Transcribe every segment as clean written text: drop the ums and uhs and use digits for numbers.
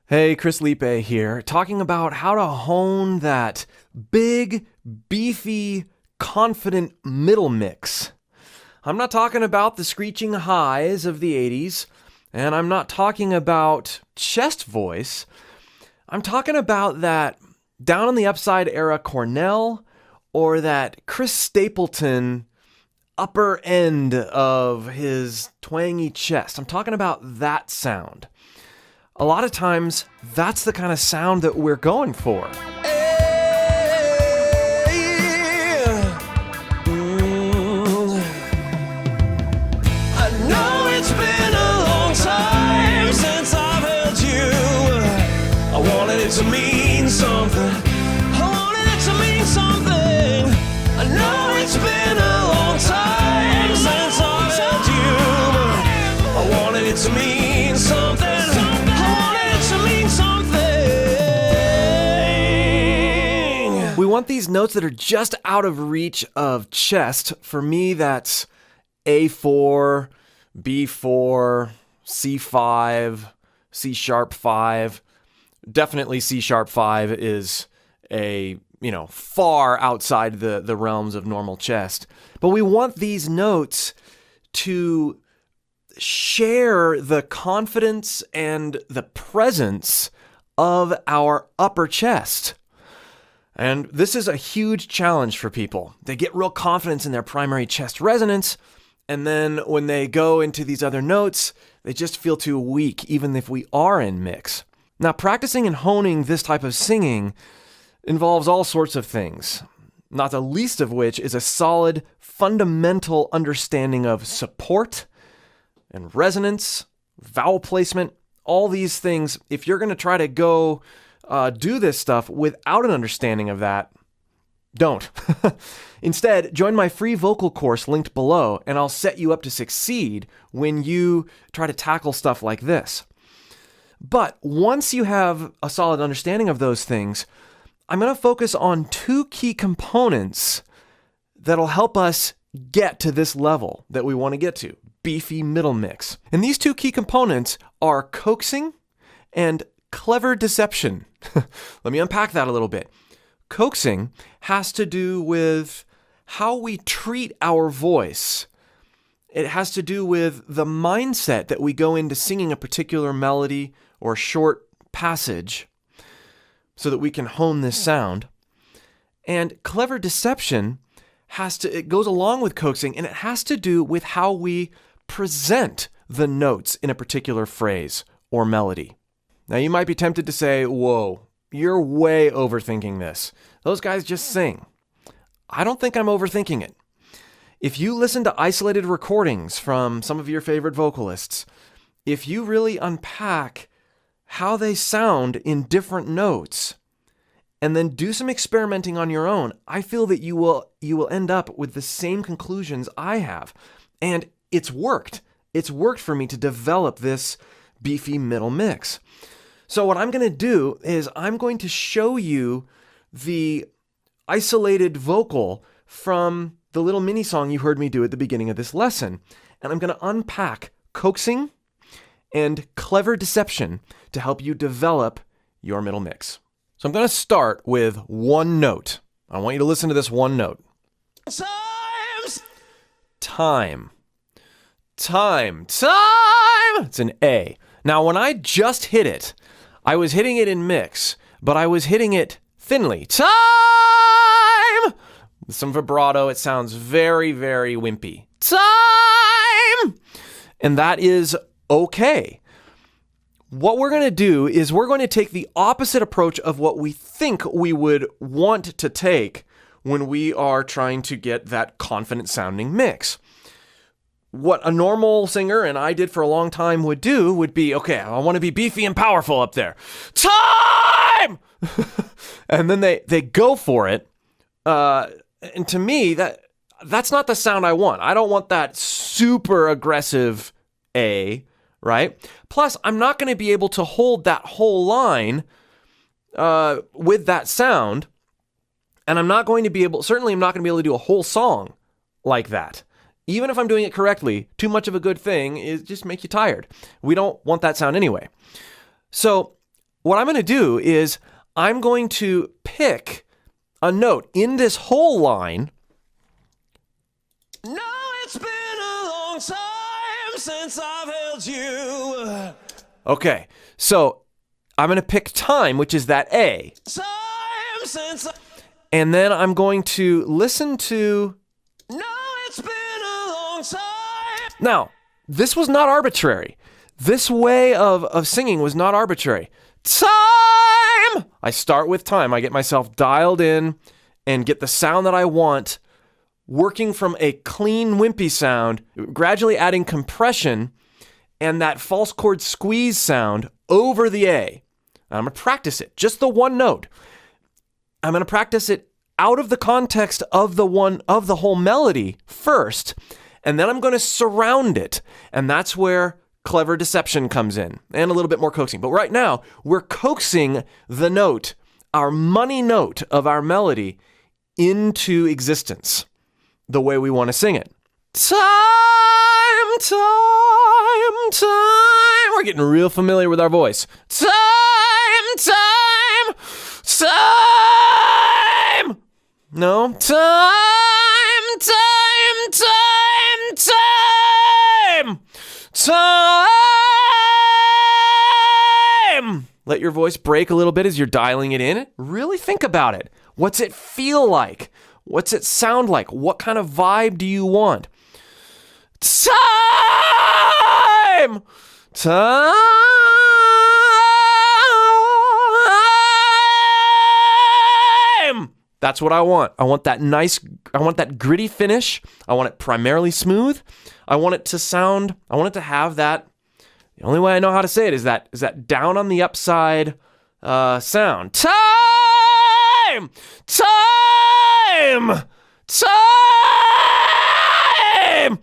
Hey, Chris Lipe here, talking about how to hone that big, beefy, confident middle mix. I'm not talking about the screeching highs of the 80s, and I'm not talking about chest voice. I'm talking about that down on the upside era Cornell or that Chris Stapleton upper end of his twangy chest. I'm talking about that sound. A lot of times, that's the kind of sound that we're going for. I know it's been a long time since I've held you. I wanted it to mean something. I wanted it to mean something. I know it's been a long time since I've held you. I wanted it to mean something. We want these notes that are just out of reach of chest. For me, that's A4, B4, C5, C sharp 5. Definitely C sharp 5 is far outside the realms of normal chest. But we want these notes to share the confidence and the presence of our upper chest. And this is a huge challenge for people. They get real confidence in their primary chest resonance, and then when they go into these other notes, they just feel too weak, even if we are in mix. Now, practicing and honing this type of singing involves all sorts of things, not the least of which is a solid, fundamental understanding of support and resonance, vowel placement, all these things. If you're going to try to go do this stuff without an understanding of that, don't. Instead, join my free vocal course linked below, and I'll set you up to succeed when you try to tackle stuff like this. But once you have a solid understanding of those things, I'm going to focus on two key components that'll help us get to this level that we want to get to, beefy middle mix. And these two key components are coaxing and clever deception. Let me unpack that a little bit. Coaxing has to do with how we treat our voice. It has to do with the mindset that we go into singing a particular melody or short passage so that we can hone this sound. And clever deception it goes along with coaxing, and it has to do with how we present the notes in a particular phrase or melody. Now, you might be tempted to say, whoa, you're way overthinking this. Those guys just sing. I don't think I'm overthinking it. If you listen to isolated recordings from some of your favorite vocalists, if you really unpack how they sound in different notes, and then do some experimenting on your own, I feel that you will end up with the same conclusions I have. And it's worked. It's worked for me to develop this beefy middle mix. So what I'm going to do is I'm going to show you the isolated vocal from the little mini song you heard me do at the beginning of this lesson. And I'm going to unpack coaxing and clever deception to help you develop your middle mix. So I'm going to start with one note. I want you to listen to this one note. Time. It's an A. Now, when I just hit it, I was hitting it in mix, but I was hitting it thinly. Time! With some vibrato, it sounds very, very wimpy. Time! And that is okay. What we're going to do is we're going to take the opposite approach of what we think we would want to take when we are trying to get that confident sounding mix. What a normal singer, and I did for a long time, would do would be, okay, I want to be beefy and powerful up there. Time! And then they go for it. And to me, that's not the sound I want. I don't want that super aggressive A, right? Plus, I'm not going to be able to hold that whole line with that sound. And I'm not going to be able to do a whole song like that. Even if I'm doing it correctly, too much of a good thing is just make you tired. We don't want that sound anyway. So what I'm going to do is I'm going to pick a note in this whole line. No, it's been a long time since I've held you. Okay, so I'm going to pick time, which is that A. Time since And then I'm going to listen to... No, it's been a long time. Now, this was not arbitrary. This way of singing was not arbitrary. Time! I start with time. I get myself dialed in and get the sound that I want, working from a clean, wimpy sound, gradually adding compression and that false chord squeeze sound over the A. I'm going to practice it, just the one note. I'm going to practice it out of the context of the whole melody first, and then I'm going to surround it. And that's where clever deception comes in, and a little bit more coaxing. But right now, we're coaxing the note, our money note of our melody, into existence the way we want to sing it. Time, time, time. We're getting real familiar with our voice. Time, time, time. No. Time, time, time, time. Time. Let your voice break a little bit as you're dialing it in. Really think about it. What's it feel like? What's it sound like? What kind of vibe do you want? Time! Time! That's what I want. I want that gritty finish. I want it primarily smooth. I want it to have that. The only way I know how to say it is that down on the upside sound. Time! Time! Time!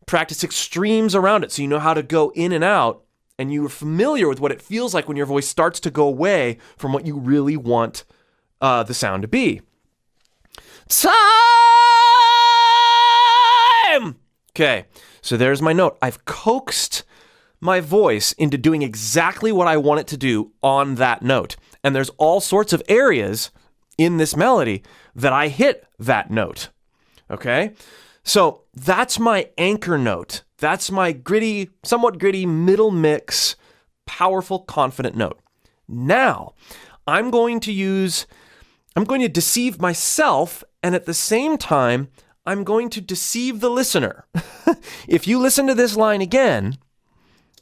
Practice extremes around it so you know how to go in and out, and you're familiar with what it feels like when your voice starts to go away from what you really want the sound to be. Time! Okay, so there's my note. I've coaxed my voice into doing exactly what I want it to do on that note. And there's all sorts of areas in this melody that I hit that note. Okay? So that's my anchor note. That's my gritty, somewhat gritty, middle mix, powerful, confident note. Now, I'm going to deceive myself, and at the same time, I'm going to deceive the listener. If you listen to this line again...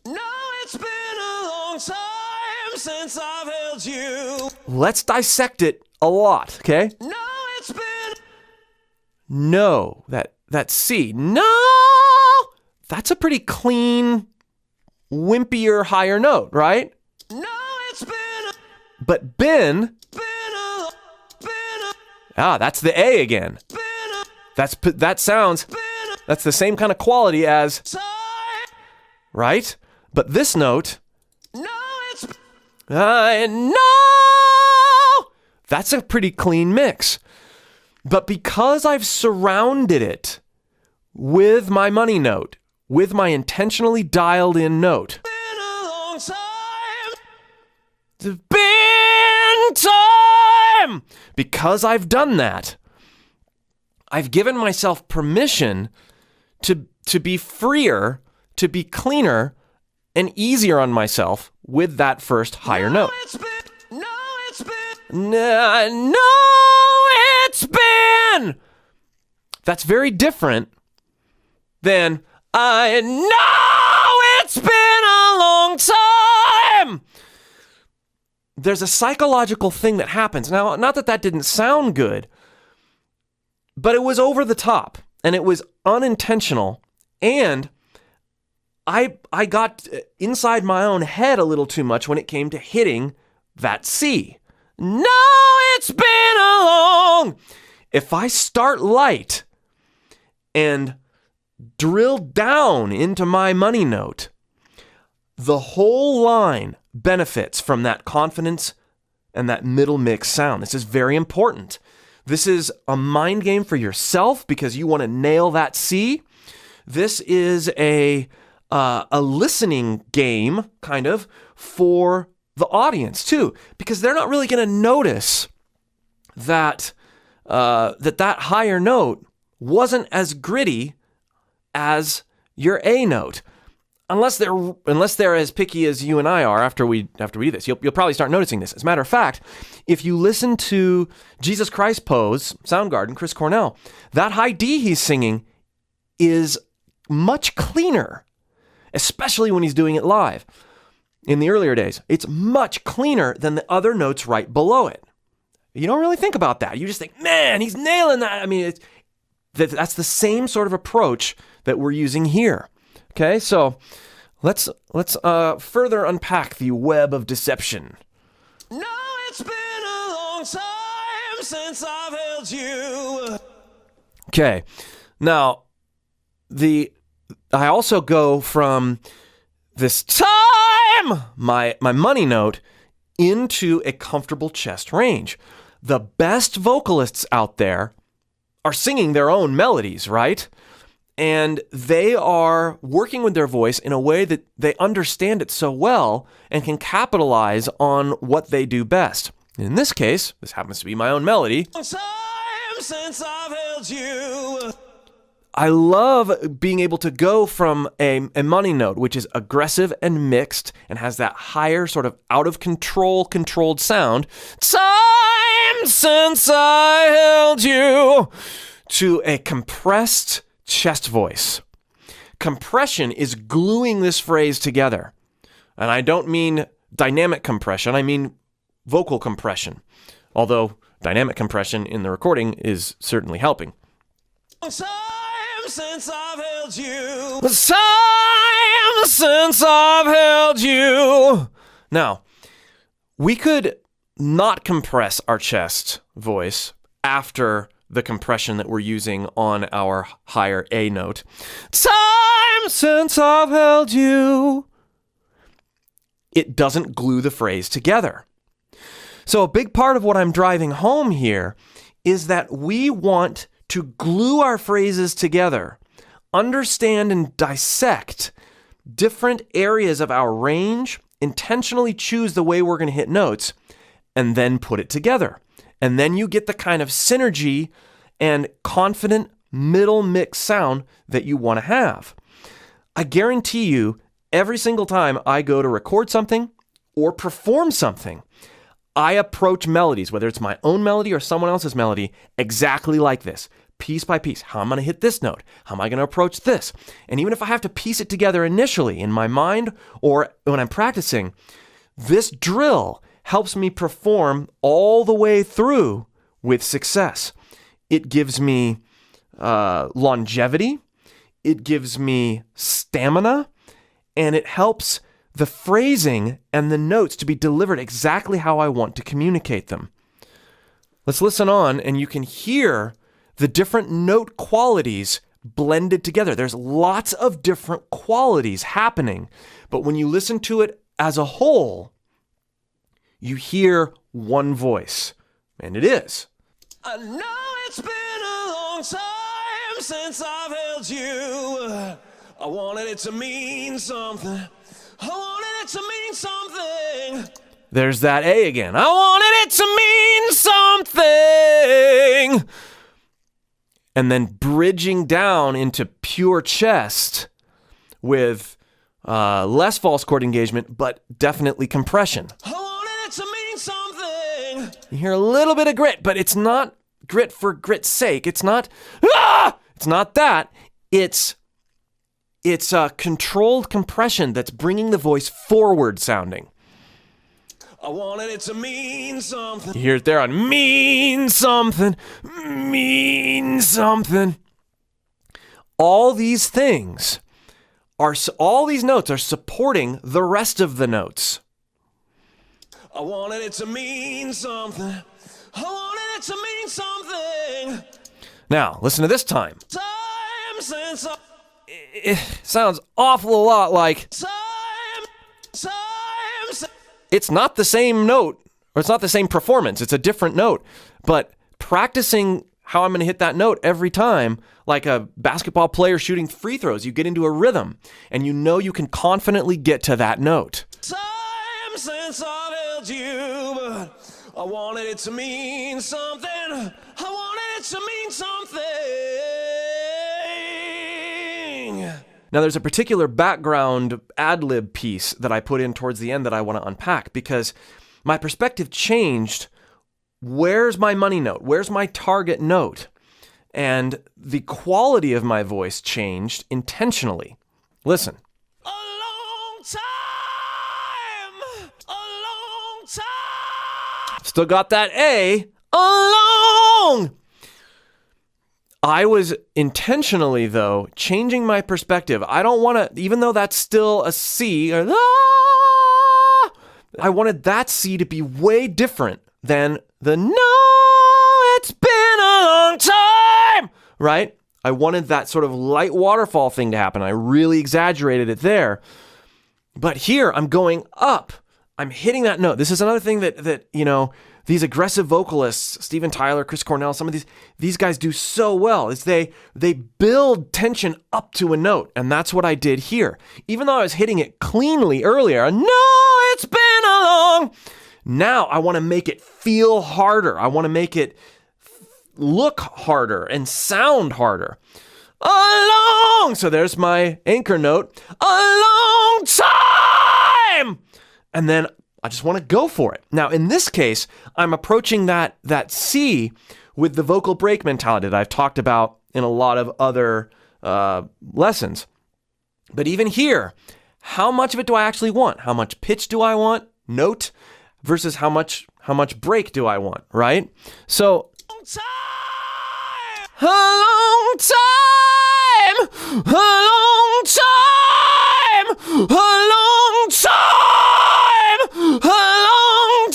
No, it's been a long time since I've held you. Let's dissect it a lot, okay? No, it's been... No, that C. No! That's a pretty clean, wimpier, higher note, right? No, it's been... But been... that's the A again. That sounds... That's the same kind of quality as... Right? But this note... No, it's... No! That's a pretty clean mix. But because I've surrounded it with my money note, with my intentionally dialed in note... Been a long time. It's been time! Because I've done that, I've given myself permission to be freer, to be cleaner, and easier on myself with that first higher note. No, it's been. No, it's been. That's very different than I know it's been a long time. There's a psychological thing that happens. Now, not that didn't sound good, but it was over the top, and it was unintentional, and I got inside my own head a little too much when it came to hitting that C. No, it's been a long... If I start light and drill down into my money note, the whole line benefits from that confidence and that middle mix sound. This is very important. This is a mind game for yourself because you want to nail that C. This is a listening game, kind of, for the audience too, because they're not really going to notice that that higher note wasn't as gritty as your A note. Unless they're as picky as you and I are after we do this. You'll probably start noticing this. As a matter of fact, if you listen to Jesus Christ Pose, Soundgarden, Chris Cornell, that high D he's singing is much cleaner, especially when he's doing it live. In the earlier days, it's much cleaner than the other notes right below it. You don't really think about that. You just think, man, he's nailing that. I mean, that's the same sort of approach that we're using here. Okay, so let's further unpack the web of deception. No, it's been a long time since I've held you. Okay, now I also go from this time, my money note, into a comfortable chest range. The best vocalists out there are singing their own melodies, right? And they are working with their voice in a way that they understand it so well and can capitalize on what they do best. In this case, this happens to be my own melody. Time since I've held you. I love being able to go from a money note, which is aggressive and mixed and has that higher sort of out of control, controlled sound. Time since I held you, to a compressed chest voice. Compression is gluing this phrase together. And I don't mean dynamic compression, I mean vocal compression. Although dynamic compression in the recording is certainly helping. Time since I've held you. Time since I've held you. Now, we could not compress our chest voice after the compression that we're using on our higher A note. Time since I've held you. It doesn't glue the phrase together. So a big part of what I'm driving home here is that we want to glue our phrases together, understand and dissect different areas of our range, intentionally choose the way we're going to hit notes, and then put it together. And then you get the kind of synergy and confident middle mix sound that you want to have. I guarantee you, every single time I go to record something or perform something, I approach melodies, whether it's my own melody or someone else's melody, exactly like this, piece by piece. How am I going to hit this note? How am I going to approach this? And even if I have to piece it together initially in my mind or when I'm practicing, this drill helps me perform all the way through with success. It gives me longevity, it gives me stamina, and it helps the phrasing and the notes to be delivered exactly how I want to communicate them. Let's listen on, and you can hear the different note qualities blended together. There's lots of different qualities happening, but when you listen to it as a whole, you hear one voice, and it is. I know it's been a long time since I've held you. I wanted it to mean something. I wanted it to mean something. There's that A again. I wanted it to mean something. And then bridging down into pure chest with less false chord engagement, but definitely compression. To mean something. You hear a little bit of grit, but it's not grit for grit's sake. It's not, it's not that. It's a controlled compression that's bringing the voice forward sounding. I wanted it to mean something. You hear it there on mean something, mean something. All these things all these notes are supporting the rest of the notes. I wanted it to mean something. I wanted it to mean something. Now, listen to this time. Time since It sounds awful a lot like it's not the same note, or it's not the same performance. It's a different note. But practicing how I'm going to hit that note every time, like a basketball player shooting free throws, you get into a rhythm, and you know you can confidently get to that note. Time since I've I wanted it to mean something. I wanted it to mean something. Now, there's a particular background ad-lib piece that I put in towards the end that I want to unpack because my perspective changed. Where's my money note? Where's my target note? And the quality of my voice changed intentionally. Listen. A long time. A long time. Still got that A. Along. I was intentionally, though, changing my perspective. I don't want to, even though that's still a C, or, I wanted that C to be way different than the no, it's been a long time, right? I wanted that sort of light waterfall thing to happen. I really exaggerated it there. But here, I'm going up. I'm hitting that note. This is another thing that these aggressive vocalists, Steven Tyler, Chris Cornell, some of these guys do so well is they build tension up to a note. And that's what I did here. Even though I was hitting it cleanly earlier, no, it's been a long. Now I want to make it feel harder. I want to make it look harder and sound harder. Along. So there's my anchor note. A long time. And then I just want to go for it. Now, in this case, I'm approaching that C with the vocal break mentality that I've talked about in a lot of other lessons. But even here, how much of it do I actually want? How much pitch do I want? Note versus how much break do I want, right? So, a long time, a long time, a long time, a long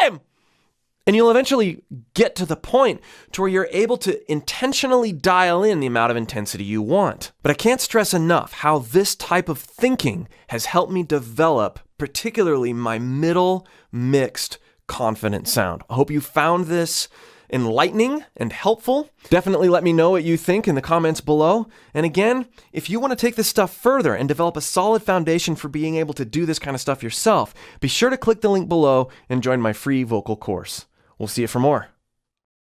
time. And you'll eventually get to the point to where you're able to intentionally dial in the amount of intensity you want. But I can't stress enough how this type of thinking has helped me develop particularly my middle mixed confident sound. I hope you found this enlightening and helpful. Definitely let me know what you think in the comments below. And again, if you want to take this stuff further and develop a solid foundation for being able to do this kind of stuff yourself, be sure to click the link below and join my free vocal course. We'll see you for more.